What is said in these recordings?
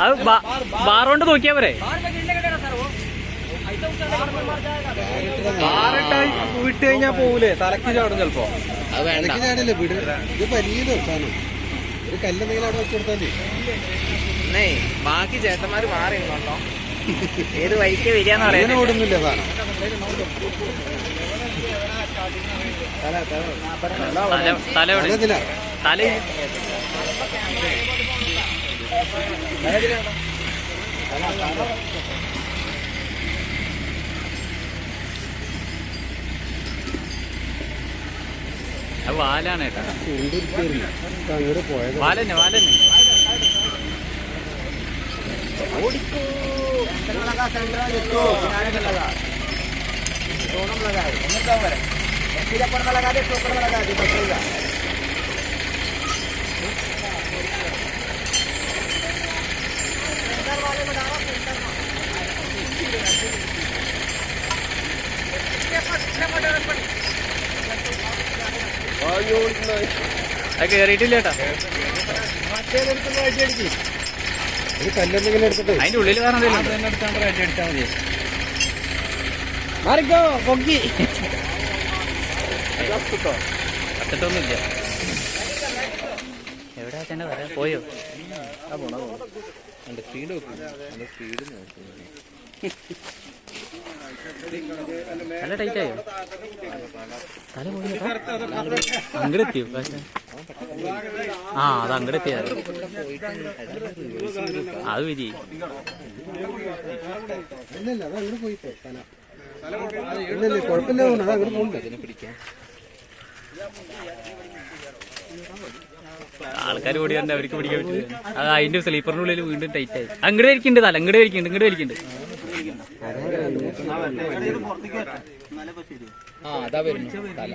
അത് ബാറുകൊണ്ട് നോക്കിയാ പോരെ. വിട്ട് കഴിഞ്ഞാ പോവൂലേ, തലക്ക് ചാടും ചെലപ്പോ. ചാടില്ലേ വീട്, ഇത് വലിയതോ സാധനം. ഒരു കല്ലെന്തെങ്കിലും അവിടെ വെച്ച് കൊടുത്താൽ ബാക്കി ചേട്ടന്മാര് മാറി ഏത് വഴിക്ക് വരികയെന്ന് പറയാൻ ഓടുന്നില്ല സാധനം. തല അത് വാലാണ് കേട്ടോ. വാലന്നെ വാലന്നെ ഓടിക്കോ. അത് കേറിയിട്ടില്ല ചേട്ടാ. ഒരു കല്ലെന്തെങ്കിലും എടുത്തിട്ട് അതിന്റെ ഉള്ളിൽ വേറെ എന്തെങ്കിലും അടിച്ചാൽ മതി. മാറിക്കോ പൊക്കി കത്തിട്ടൊന്നുമില്ല. എവിടെ അച്ഛൻ്റെ വരാൻ പോയോ? സ്പീഡ് സ്പീഡ് നല്ല ടൈറ്റ് ആയോ? തല പോയി അങ്ങടെത്തിയോ? അത് അങ്ങടെത്തിയാ അത് വിരി. കുഴപ്പമില്ല, അത് അങ്ങോട്ട് പോകുന്നുണ്ട്. ആൾക്കാർ ഓടി വന്നെ അവർക്ക് പിടിക്കാൻ പറ്റില്ല. അത് അതിന്റെ സ്ലീപ്പറിനുള്ളിൽ വീണ്ടും ടൈറ്റ് ആയി. അങ്ങോട്ട് വരിക്കുന്നുണ്ട്, തല അങ്ങോട്ട് വരിക്കുന്നുണ്ട്, ഇങ്ങോട്ട് വരിക്കുന്നുണ്ട്. അതാ വരുന്നു തല.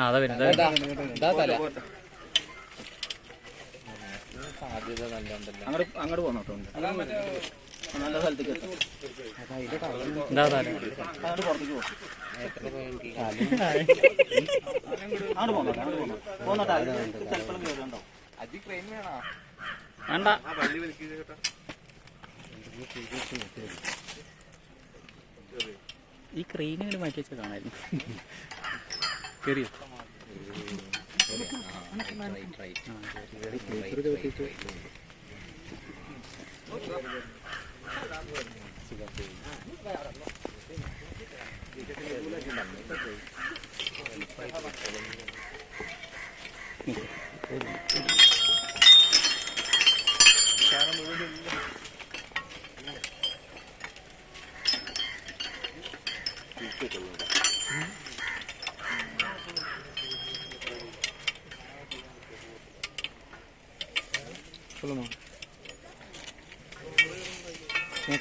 അതാ വരുന്നത് തല. സാധ്യത നല്ല അങ്ങോട്ട് പോന്നോട്ടോ. നല്ല സ്ഥലത്തേക്ക് എന്താ തല വേണ്ട. ഈ ക്രെയിനുകൾ മാറ്റി വെച്ചാൽ കാണായിരുന്നു. കേറിയോ?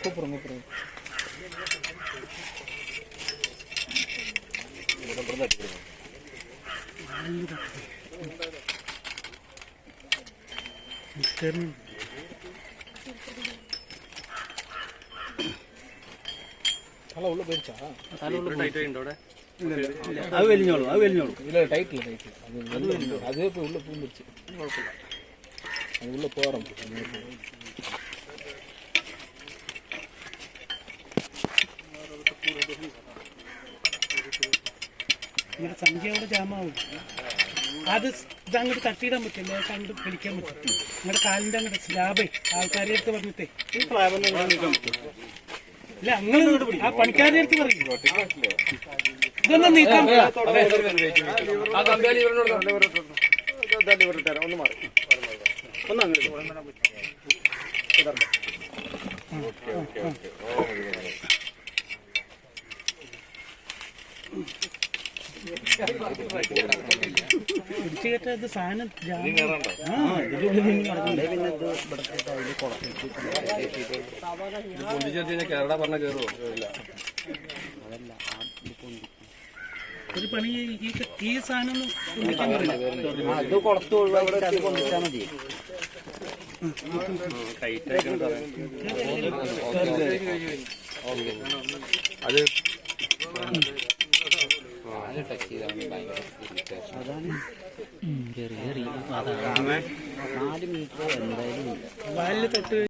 கூப்பிடுறோம். തല ഉള്ള പോയിച്ചാ അത് വലിഞ്ഞോളൂ. ഇല്ല ടൈറ്റില്ല അത് ഇപ്പോൾ ഉള്ള പൂം പിടിച്ച് കുഴപ്പമില്ല. അത് ഉള്ള പോറാം. സംഖ്യയുടെ ജാമാവും അത് ഇതങ്ങോട്ട് തട്ടിയിടാൻ പറ്റില്ല, കണ്ട് പിടിക്കാൻ പറ്റും. നിങ്ങളുടെ കാലിൻ്റെ അങ്ങോട്ട് സ്ലാബേ ആൾക്കാരെ അടുത്ത് പറഞ്ഞിട്ടേ ഇല്ല, അങ്ങനെ ആ പണിക്കാരുടെ അടുത്ത് പറയും ഇതൊന്നും നീക്കാൻ. പിടിച്ചു കയറ്റത് സാധനം കേരള പറഞ്ഞ കയറുമോ? ഒരു പണി ഈ സാധനം അത് വാലിൽ തൊട്ട്